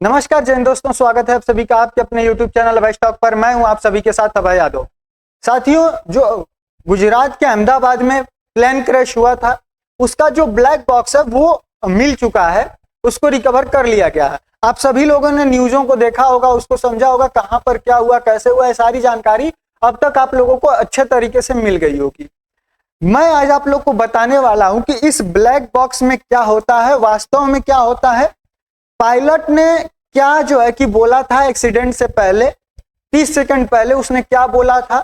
नमस्कार जैन दोस्तों, स्वागत है आप सभी का आपके अपने YouTube चैनल अभय स्टॉक पर। मैं हूं आप सभी के साथ अभय यादव। साथियों, जो गुजरात के अहमदाबाद में प्लेन क्रैश हुआ था, उसका जो ब्लैक बॉक्स है वो मिल चुका है, उसको रिकवर कर लिया गया है। आप सभी लोगों ने न्यूज़ों को देखा होगा, उसको समझा होगा, कहां पर क्या हुआ, कैसे हुआ, है सारी जानकारी अब तक आप लोगों को अच्छे तरीके से मिल गई होगी। मैं आज आप लोग को बताने वाला हूं कि इस ब्लैक बॉक्स में क्या होता है, वास्तव में क्या होता है। पायलट ने क्या जो है कि बोला था एक्सीडेंट से पहले, 30 सेकंड पहले उसने क्या बोला था,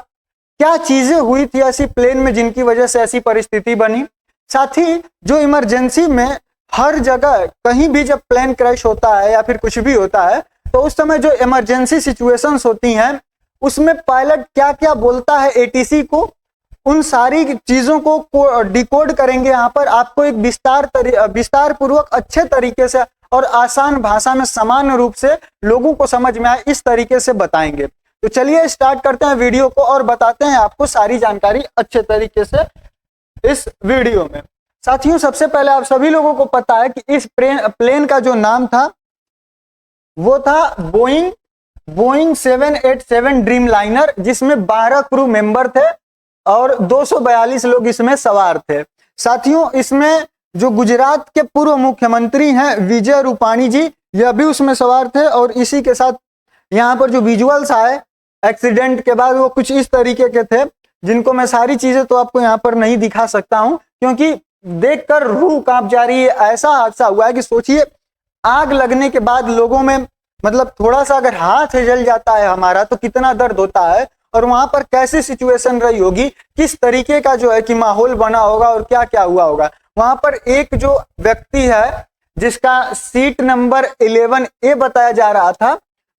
क्या चीजें हुई थी ऐसी प्लेन में जिनकी वजह से ऐसी परिस्थिति बनी। साथ ही जो इमरजेंसी में हर जगह कहीं भी जब प्लेन क्रैश होता है या फिर कुछ भी होता है, तो उस समय जो इमरजेंसी सिचुएशंस होती हैं उसमें पायलट क्या क्या बोलता है एटीसी को, उन सारी चीजों को डिकोड करेंगे। यहाँ पर आपको एक विस्तार पूर्वक अच्छे तरीके से और आसान भाषा में सामान्य रूप से लोगों को समझ में आए इस तरीके से बताएंगे। तो चलिए स्टार्ट करते हैं वीडियो को और बताते हैं आपको सारी जानकारी अच्छे तरीके से इस वीडियो में। साथियों, सबसे पहले आप सभी लोगों को पता है कि इस प्लेन का जो नाम था वो था बोइंग 787 ड्रीम लाइनर, जिसमें 12 क्रू मेंबर थे और 242 लोग इसमें सवार थे। साथियों, इसमें जो गुजरात के पूर्व मुख्यमंत्री हैं विजय रूपाणी जी, यह भी उसमें सवार थे। और इसी के साथ यहाँ पर जो विजुअल्स आए एक्सीडेंट के बाद वो कुछ इस तरीके के थे, जिनको मैं सारी चीजें तो आपको यहाँ पर नहीं दिखा सकता हूँ क्योंकि देखकर रूह कांप जा रही है। ऐसा हादसा हुआ है कि सोचिए, आग लगने के बाद लोगों में मतलब थोड़ा सा अगर हाथ जल जाता है हमारा तो कितना दर्द होता है, और वहां पर कैसी सिचुएशन रही होगी, किस तरीके का जो है कि माहौल बना होगा और क्या क्या हुआ होगा। वहां पर एक जो व्यक्ति है जिसका सीट नंबर 11A बताया जा रहा था,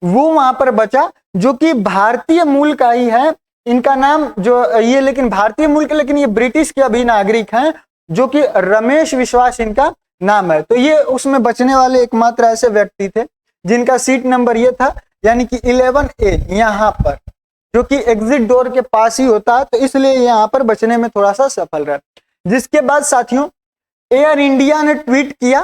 वो वहां पर बचा, जो कि भारतीय मूल का ही है। इनका नाम जो ये लेकिन भारतीय मूल के, लेकिन ये ब्रिटिश के अभी नागरिक हैं, जो कि रमेश विश्वास इनका नाम है। तो ये उसमें बचने वाले एकमात्र ऐसे व्यक्ति थे जिनका सीट नंबर ये था, यानी कि 11A यहाँ पर, जो कि एग्जिट डोर के पास ही होता है, तो इसलिए यहाँ पर बचने में थोड़ा सा सफल रहा। जिसके बाद साथियों, एयर इंडिया ने ट्वीट किया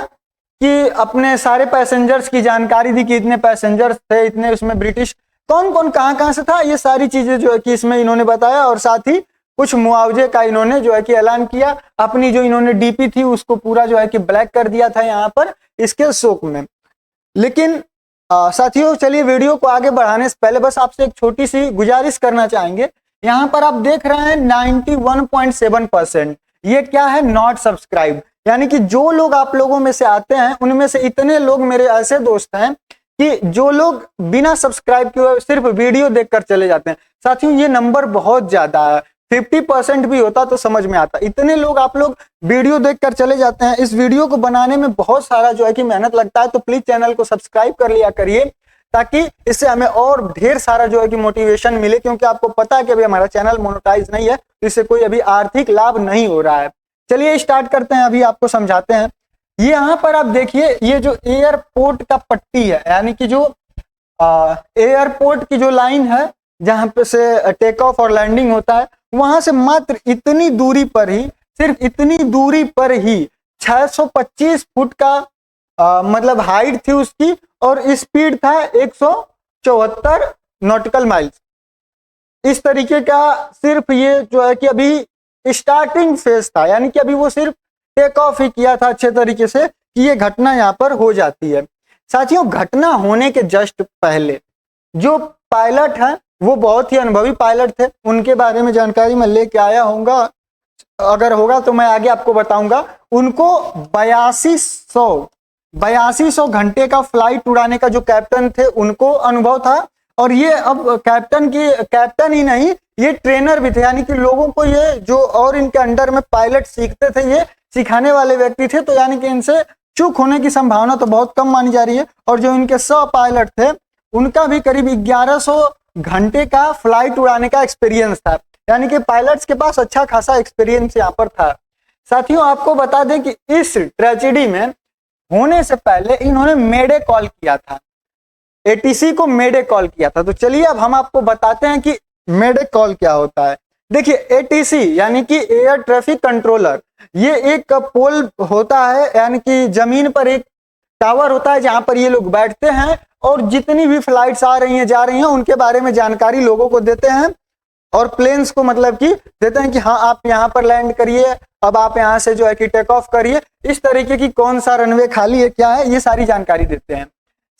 कि अपने सारे पैसेंजर्स की जानकारी दी कि इतने पैसेंजर्स थे, इतने उसमें ब्रिटिश कौन कौन कहाँ से था, ये सारी चीजें जो है कि इसमें इन्होंने बताया। और साथ ही कुछ मुआवजे का इन्होंने जो है कि ऐलान किया। अपनी जो इन्होंने डीपी थी उसको पूरा जो है कि ब्लैक कर दिया था यहाँ पर इसके शोक में। लेकिन साथियों, चलिए वीडियो को आगे बढ़ाने से पहले बस आपसे एक छोटी सी गुजारिश करना चाहेंगे। यहाँ पर आप देख रहे हैं 91.7%, ये क्या है, नॉट सब्सक्राइब। यानी कि जो लोग आप लोगों में से आते हैं उनमें से इतने लोग मेरे ऐसे दोस्त हैं कि जो लोग बिना सब्सक्राइब किए सिर्फ वीडियो देखकर चले जाते हैं। साथियों, ये नंबर बहुत ज्यादा है, 50% भी होता तो समझ में आता। इतने लोग आप लोग वीडियो देखकर चले जाते हैं। इस वीडियो को बनाने में बहुत सारा जो है कि मेहनत लगता है, तो प्लीज चैनल को सब्सक्राइब कर लिया करिए, ताकि इससे हमें और ढेर सारा जो है कि मोटिवेशन मिले। क्योंकि आपको पता है कि अभी हमारा चैनल मोनेटाइज नहीं है, तो इससे कोई अभी आर्थिक लाभ नहीं हो रहा है। चलिए स्टार्ट करते हैं, अभी आपको समझाते हैं। ये यहाँ पर आप देखिए, ये जो एयरपोर्ट का पट्टी है, यानी कि जो एयरपोर्ट की जो लाइन है जहां पे से टेक ऑफ और लैंडिंग होता है, वहां से मात्र इतनी दूरी पर ही, सिर्फ इतनी दूरी पर ही 625 फुट का मतलब हाइट थी उसकी, और स्पीड था 174 नॉटिकल माइल्स। इस तरीके का सिर्फ ये जो है कि अभी स्टार्टिंग फेज था, यानी कि अभी वो सिर्फ टेक ऑफ ही किया था अच्छे तरीके से कि ये घटना यहाँ पर हो जाती है। साथियों, घटना होने के जस्ट पहले जो पायलट है वो बहुत ही अनुभवी पायलट थे, उनके बारे में जानकारी मैं लेके आया होऊंगा, अगर होगा तो मैं आगे आपको बताऊंगा। उनको 8200 घंटे का फ्लाइट उड़ाने का जो कैप्टन थे उनको अनुभव था। और ये अब कैप्टन ही नहीं, ये ट्रेनर भी थे, यानी कि लोगों को ये जो और इनके अंडर में पायलट सीखते थे ये सिखाने वाले व्यक्ति थे। तो यानी कि इनसे चूक होने की संभावना तो बहुत कम मानी जा रही है। और जो इनके सह पायलट थे उनका भी करीब 1100 घंटे का फ्लाइट उड़ाने का एक्सपीरियंस था, यानी कि पायलट्स के पास अच्छा खासा एक्सपीरियंस यहाँ पर था। साथियों, आपको बता दें कि इस ट्रेजेडी में होने से पहले इन्होंने मेडे कॉल किया था, एटीसी को मेडे कॉल किया था। तो चलिए अब हम आपको बताते हैं कि मेडे कॉल क्या होता है। देखिए, एटीसी यानी कि एयर ट्रैफिक कंट्रोलर, ये एक पोल होता है, यानी कि जमीन पर एक टावर होता है जहां पर ये लोग बैठते हैं और जितनी भी फ्लाइट्स आ रही हैं जा रही हैं उनके बारे में जानकारी लोगों को देते हैं और प्लेन्स को मतलब कि देते हैं कि हाँ आप यहाँ पर लैंड करिए, अब आप यहाँ से जो है कि टेक ऑफ करिए, इस तरीके की कौन सा रनवे खाली है क्या है ये सारी जानकारी देते हैं।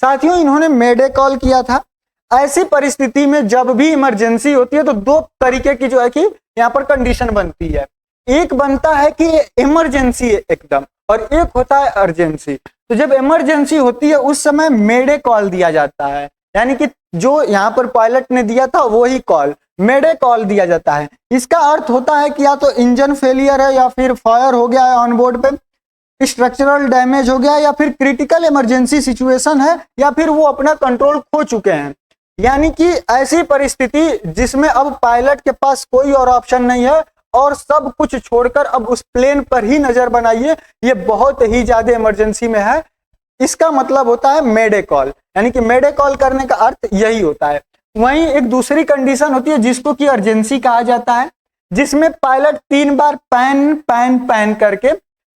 साथियों इन्होंने मेडे कॉल किया था। ऐसी परिस्थिति में जब भी इमरजेंसी होती है तो दो तरीके की जो है कि यहाँ पर कंडीशन बनती है, एक बनता है कि इमरजेंसी है एकदम और एक होता है अर्जेंसी। तो जब इमरजेंसी होती है उस समय मेडे कॉल दिया जाता है, यानी कि जो यहाँ पर पायलट ने दिया था वही कॉल मेडे कॉल दिया जाता है। इसका अर्थ होता है कि या तो इंजन फेलियर है या फिर फायर हो गया है ऑन बोर्ड पे, स्ट्रक्चरल डैमेज हो गया या फिर क्रिटिकल इमरजेंसी सिचुएशन है या फिर वो अपना कंट्रोल खो चुके हैं। यानी कि ऐसी परिस्थिति जिसमें अब पायलट के पास कोई और ऑप्शन नहीं है और सब कुछ छोड़कर अब उस प्लेन पर ही नजर बनाइए, ये बहुत ही ज्यादा इमरजेंसी में है, इसका मतलब होता है मेडे कॉल। यानी कि मेडे कॉल करने का अर्थ यही होता है। वहीं एक दूसरी कंडीशन होती है जिसको कि अर्जेंसी कहा जाता है, जिसमें पायलट 3 बार पैन पैन पैन करके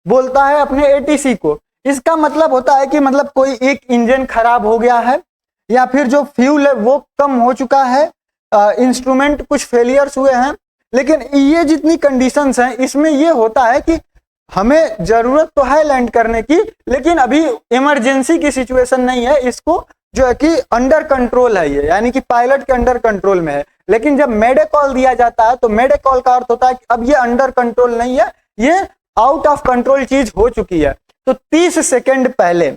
बोलता है अपने एटीसी को। इसका मतलब होता है कि मतलब कोई एक इंजन खराब हो गया है या फिर जो फ्यूल है वो कम हो चुका है, इंस्ट्रूमेंट कुछ फेलियर्स हुए हैं। लेकिन ये जितनी कंडीशंस हैं इसमें ये होता है कि हमें जरूरत तो है लैंड करने की लेकिन अभी इमरजेंसी की सिचुएशन नहीं है, इसको जो है कि अंडर कंट्रोल है ये, यानी कि पायलट के अंडर कंट्रोल में है। लेकिन जब मेडे कॉल दिया जाता है तो मेडे कॉल का अर्थ होता है कि अब ये अंडर कंट्रोल नहीं है, ये आउट ऑफ कंट्रोल चीज हो चुकी है। तो 30 सेकेंड पहले,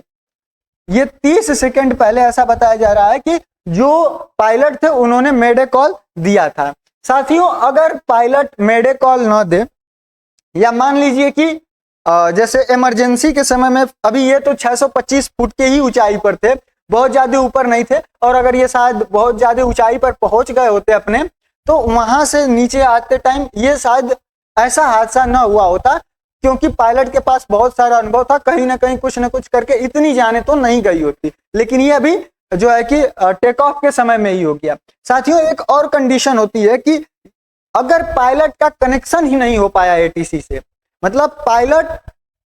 ये 30 सेकेंड पहले ऐसा बताया जा रहा है कि जो पायलट थे उन्होंने मेडे कॉल दिया था। साथियों अगर पायलट मेडे कॉल ना दे या मान लीजिए कि जैसे इमरजेंसी के समय में अभी ये तो 625 फुट के ही ऊंचाई पर थे, बहुत ज्यादा ऊपर नहीं थे, और अगर ये शायद बहुत ज्यादा ऊंचाई पर पहुंच गए होते अपने तो वहां से नीचे आते टाइम ये शायद ऐसा हादसा ना हुआ होता, क्योंकि पायलट के पास बहुत सारा अनुभव था, कहीं ना कहीं कुछ ना कुछ करके इतनी जाने तो नहीं गई होती। लेकिन ये अभी जो है कि टेक ऑफ के समय में ही हो गया। साथियों एक और कंडीशन होती है कि अगर पायलट का कनेक्शन ही नहीं हो पाया एटीसी से, मतलब पायलट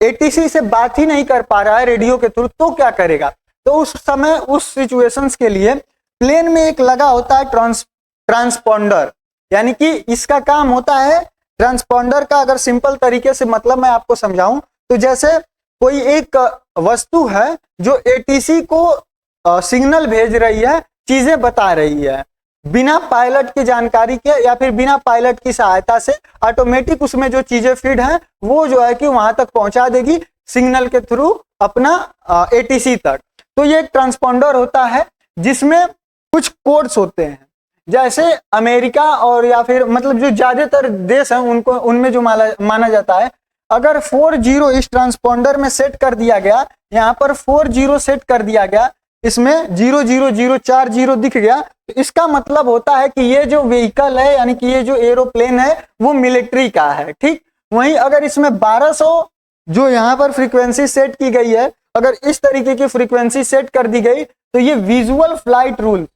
एटीसी से बात ही नहीं कर पा रहा है रेडियो के थ्रू, तो क्या करेगा? तो उस समय उस सिचुएशंस के लिए प्लेन में एक लगा होता है ट्रांसपोंडर, यानी कि इसका काम होता है ट्रांसपोंडर का। अगर सिंपल तरीके से मतलब मैं आपको समझाऊं तो जैसे कोई एक वस्तु है जो एटीसी को सिग्नल भेज रही है, चीजें बता रही है, बिना पायलट की जानकारी के या फिर बिना पायलट की सहायता से ऑटोमेटिक उसमें जो चीजें फीड हैं वो जो है कि वहां तक पहुंचा देगी सिग्नल के थ्रू अपना एटीसी तक। तो ये एक ट्रांसपोंडर होता है जिसमें कुछ कोड्स होते हैं, जैसे अमेरिका और या फिर मतलब जो ज्यादातर देश हैं उनको उनमें जो माना जाता है, अगर 40 इस ट्रांसपोंडर में सेट कर दिया गया, यहाँ पर 40 सेट कर दिया गया, इसमें 00040 दिख गया, तो इसका मतलब होता है कि ये जो व्हीकल है यानी कि ये जो एरोप्लेन है वो मिलिट्री का है। ठीक वहीं अगर इसमें 1200 जो यहाँ पर फ्रीक्वेंसी सेट की गई है, अगर इस तरीके की फ्रीक्वेंसी सेट कर दी गई तो ये विजुअल फ्लाइट रूल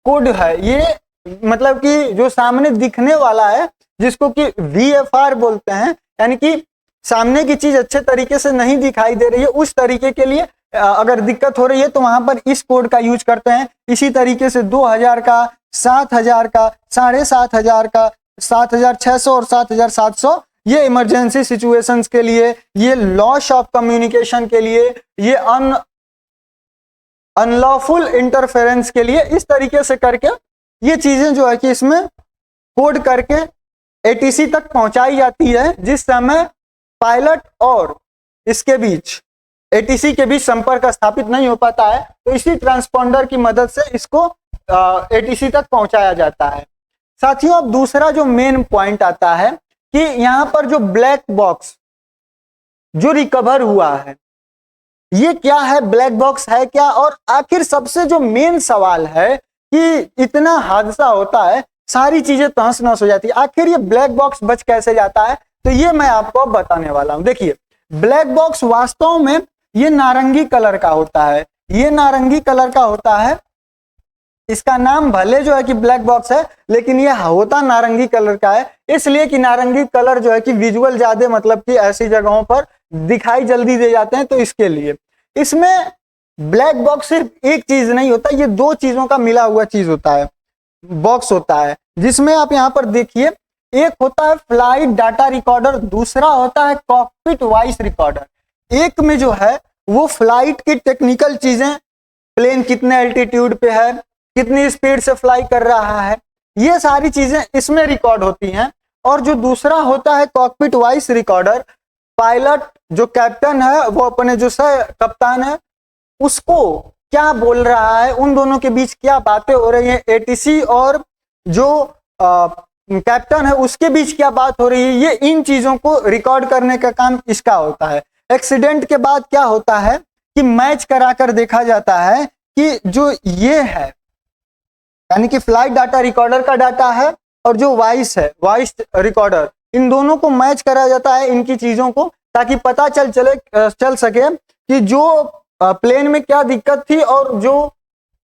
कोड है, ये मतलब कि जो सामने दिखने वाला है जिसको कि VFR बोलते हैं, यानी कि सामने की चीज अच्छे तरीके से नहीं दिखाई दे रही है उस तरीके के लिए अगर दिक्कत हो रही है तो वहां पर इस कोड का यूज करते हैं। इसी तरीके से 2000 का, 7000 का, 7500 का, 7600 और 7700 ये इमरजेंसी सिचुएशंस के लिए, ये लॉस ऑफ कम्युनिकेशन के लिए, ये अनलॉफुल इंटरफेरेंस के लिए, इस तरीके से करके ये चीजें जो है कि इसमें कोड करके एटीसी तक पहुंचाई जाती है, जिस समय पायलट और इसके बीच एटीसी के बीच संपर्क स्थापित नहीं हो पाता है तो इसी ट्रांसपोंडर की मदद से इसको एटीसी तक पहुंचाया जाता है। साथियों अब दूसरा जो मेन पॉइंट आता है कि यहां पर जो ब्लैक बॉक्स जो रिकवर हुआ है ये क्या है, ब्लैक बॉक्स है क्या, और आखिर सबसे जो मेन सवाल है कि इतना हादसा होता है, सारी चीजें तहस नहस हो जाती है, आखिर ये ब्लैक बॉक्स बच कैसे जाता है, तो ये मैं आपको बताने वाला हूं। देखिए ब्लैक बॉक्स वास्तव में ये नारंगी कलर का होता है, ये नारंगी कलर का होता है, इसका नाम भले जो है कि ब्लैक बॉक्स है लेकिन ये होता नारंगी कलर का है, इसलिए कि नारंगी कलर जो है कि विजुअल ज्यादा मतलब कि ऐसी जगहों पर दिखाई जल्दी दे जाते हैं, तो इसके लिए इसमें ब्लैक बॉक्स सिर्फ एक चीज नहीं होता, ये दो चीजों का मिला हुआ चीज होता है, बॉक्स होता है, जिसमें आप यहाँ पर देखिए एक होता है फ्लाइट डाटा रिकॉर्डर, दूसरा होता है कॉकपिट वॉइस रिकॉर्डर। एक में जो है वो फ्लाइट की टेक्निकल चीजें, प्लेन कितने एल्टीट्यूड पे है, कितनी स्पीड से फ्लाई कर रहा है, ये सारी चीजें इसमें रिकॉर्ड होती हैं। और जो दूसरा होता है कॉकपिट वॉइस रिकॉर्डर, पायलट जो कैप्टन है वो अपने जो कप्तान है उसको क्या बोल रहा है, उन दोनों के बीच क्या बातें हो रही है, एटीसी और जो कैप्टन है उसके बीच क्या बात हो रही है, ये इन चीजों को रिकॉर्ड करने का काम इसका होता है। एक्सीडेंट के बाद क्या होता है कि मैच कराकर देखा जाता है कि जो ये है यानी कि फ्लाइट डाटा रिकॉर्डर का डाटा है और जो वॉइस है वॉइस रिकॉर्डर, इन दोनों को मैच करा जाता है इनकी चीजों को, ताकि पता चल सके कि जो प्लेन में क्या दिक्कत थी और जो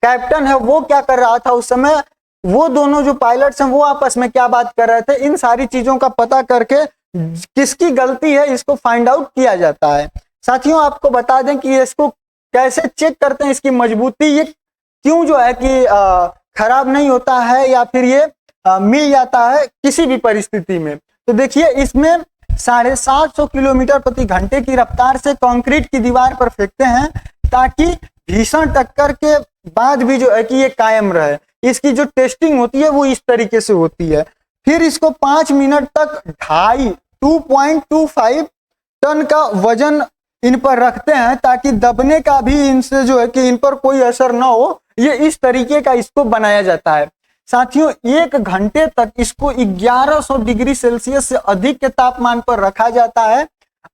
कैप्टन है वो क्या कर रहा था उस समय, वो दोनों जो पायलट्स हैं वो आपस में क्या बात कर रहे थे। इन सारी चीजों का पता करके किसकी गलती है इसको फाइंड आउट किया जाता है। साथियों आपको बता दें कि इसको कैसे चेक करते हैं, इसकी मजबूती, ये क्यों जो है कि खराब नहीं होता है या फिर ये मिल जाता है किसी भी परिस्थिति में। तो देखिए इसमें 750 किलोमीटर प्रति घंटे की रफ्तार से कंक्रीट की दीवार पर फेंकते हैं ताकि भीषण टक्कर के बाद भी जो है कि ये कायम रहे। इसकी जो टेस्टिंग होती है वो इस तरीके से होती है। फिर इसको 5 मिनट तक 2.25 टन का वजन इन पर रखते हैं ताकि दबने का भी इनसे जो है कि इन पर कोई असर ना हो, ये इस तरीके का इसको बनाया जाता है। साथियों 1 घंटे तक इसको 1100 डिग्री सेल्सियस से अधिक के तापमान पर रखा जाता है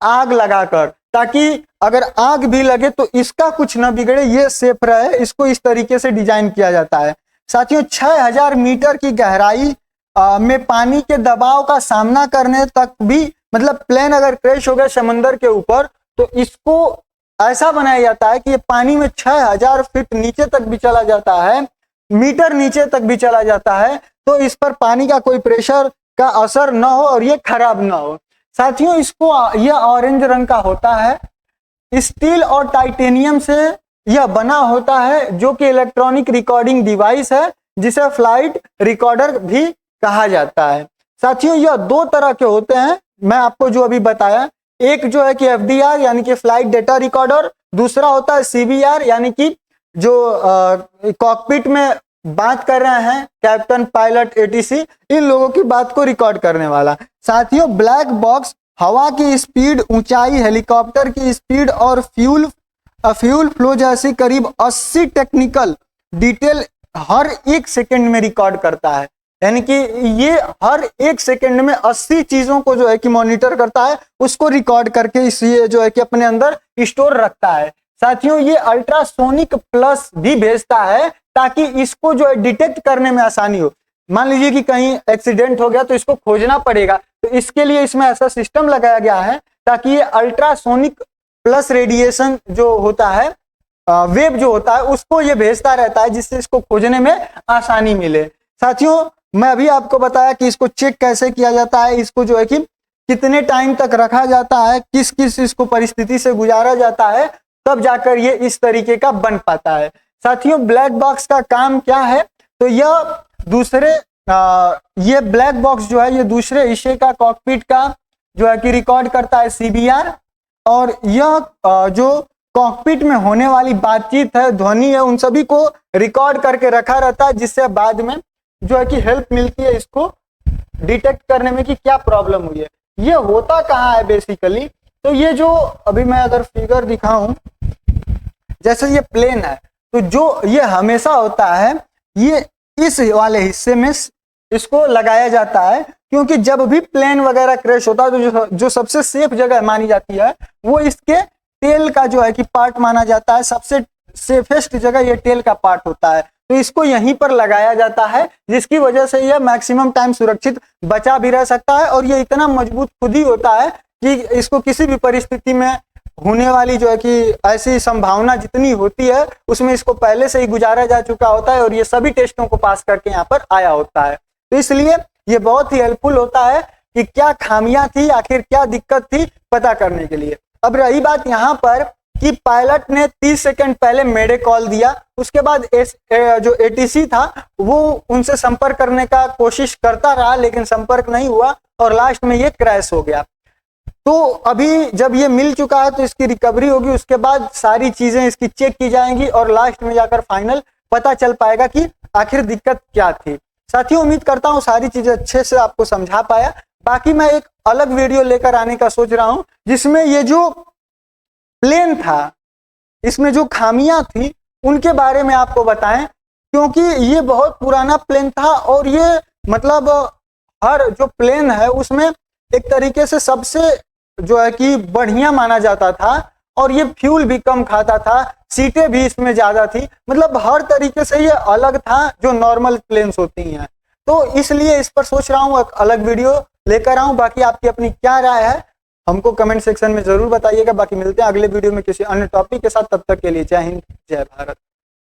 आग लगाकर, ताकि अगर आग भी लगे तो इसका कुछ न बिगड़े, ये सेफ रहे, इसको इस तरीके से डिजाइन किया जाता है। साथियों 6000 मीटर की गहराई में पानी के दबाव का सामना करने तक भी, मतलब प्लेन अगर क्रैश हो गया समंदर के ऊपर तो इसको ऐसा बनाया जाता है कि ये पानी में 6000 फीट नीचे तक भी चला जाता है, मीटर नीचे तक भी चला जाता है, तो इस पर पानी का कोई प्रेशर का असर ना हो और ये खराब ना हो। साथियों इसको यह ऑरेंज रंग का होता है, स्टील और टाइटेनियम से यह बना होता है, जो कि इलेक्ट्रॉनिक रिकॉर्डिंग डिवाइस है जिसे फ्लाइट रिकॉर्डर भी कहा जाता है। साथियों यह 2 तरह के होते हैं, मैं आपको जो अभी बताया, एक जो है कि FDR यानी कि फ्लाइट डेटा रिकॉर्डर, दूसरा होता है CBR यानी कि जो कॉकपिट में बात कर रहे हैं कैप्टन, पायलट, ATC, इन लोगों की बात को रिकॉर्ड करने वाला। साथियों ब्लैक बॉक्स हवा की स्पीड, ऊंचाई, हेलीकॉप्टर की स्पीड और फ्यूल फ्लो जैसी करीब 80 टेक्निकल डिटेल हर 1 सेकंड में रिकॉर्ड करता है। यानी कि ये हर 1 सेकंड में 80 चीजों को जो है कि मॉनिटर करता है, उसको रिकॉर्ड करके इसे जो है कि अपने अंदर स्टोर रखता है। साथियों ये अल्ट्रासोनिक प्लस भी भेजता है ताकि इसको जो है डिटेक्ट करने में आसानी हो। मान लीजिए कि कहीं एक्सीडेंट हो गया तो इसको खोजना पड़ेगा, तो इसके लिए इसमें ऐसा सिस्टम लगाया गया है ताकि ये अल्ट्रासोनिक प्लस रेडिएशन जो होता है, वेव जो होता है, उसको ये भेजता रहता है जिससे इसको खोजने में आसानी मिले। साथियों मैं अभी आपको बताया कि इसको चेक कैसे किया जाता है, इसको जो है कि कितने टाइम तक रखा जाता है, किस किस इसको परिस्थिति से गुजारा जाता है, तब जाकर ये इस तरीके का बन पाता है। साथियों ब्लैक बॉक्स का काम क्या है, तो यह दूसरे ये ब्लैक बॉक्स जो है ये दूसरे हिस्से का कॉकपिट का जो है कि रिकॉर्ड करता है CBR, और यह जो कॉकपिट में होने वाली बातचीत है, ध्वनि है, उन सभी को रिकॉर्ड करके रखा रहता है, जिससे बाद में जो है कि हेल्प मिलती है इसको डिटेक्ट करने में कि क्या प्रॉब्लम हुई है। ये होता कहाँ है बेसिकली, तो ये जो अभी मैं अगर फिगर दिखाऊं, जैसे ये प्लेन है तो जो ये हमेशा होता है ये इस वाले हिस्से में इसको लगाया जाता है, क्योंकि जब भी प्लेन वगैरह क्रैश होता है तो जो सबसे सेफ जगह मानी जाती है वो इसके टेल का जो है कि पार्ट माना जाता है। सबसे सेफेस्ट जगह ये टेल का पार्ट होता है, तो इसको यहीं पर लगाया जाता है, जिसकी वजह से यह मैक्सिमम टाइम सुरक्षित बचा भी रह सकता है। और ये इतना मजबूत खुद ही होता है कि इसको किसी भी परिस्थिति में होने वाली जो है कि ऐसी संभावना जितनी होती है उसमें इसको पहले से ही गुजारा जा चुका होता है और ये सभी टेस्टों को पास करके यहाँ पर आया होता है। तो इसलिए ये बहुत ही हेल्पफुल होता है कि क्या खामियां थी, आखिर क्या दिक्कत थी, पता करने के लिए। अब रही बात यहाँ पर कि पायलट ने 30 सेकंड पहले मेडे कॉल दिया, उसके बाद जो एटीसी था वो उनसे संपर्क करने का कोशिश करता रहा लेकिन संपर्क नहीं हुआ और लास्ट में ये क्रैश हो गया। तो अभी जब ये मिल चुका है तो इसकी रिकवरी होगी, उसके बाद सारी चीजें इसकी चेक की जाएंगी और लास्ट में जाकर फाइनल पता चल पाएगा कि आखिर दिक्कत क्या थी। साथियों, उम्मीद करता हूँ सारी चीजें अच्छे से आपको समझा पाया। बाकी मैं एक अलग वीडियो लेकर आने का सोच रहा हूँ जिसमें ये जो प्लेन था इसमें जो खामियां थी उनके बारे में आपको बताएं, क्योंकि ये बहुत पुराना प्लेन था और ये मतलब हर जो प्लेन है उसमें एक तरीके से सबसे जो है कि बढ़िया माना जाता था और ये फ्यूल भी कम खाता था, सीटें भी इसमें ज्यादा थी, मतलब हर तरीके से ये अलग था जो नॉर्मल प्लेन्स होती हैं। तो इसलिए इस पर सोच रहा हूँ एक अलग वीडियो लेकर आऊं। बाकी आपकी अपनी क्या राय है हमको कमेंट सेक्शन में जरूर बताइएगा। बाकी मिलते हैं अगले वीडियो में किसी अन्य टॉपिक के साथ, तब तक के लिए जय हिंद जय भारत।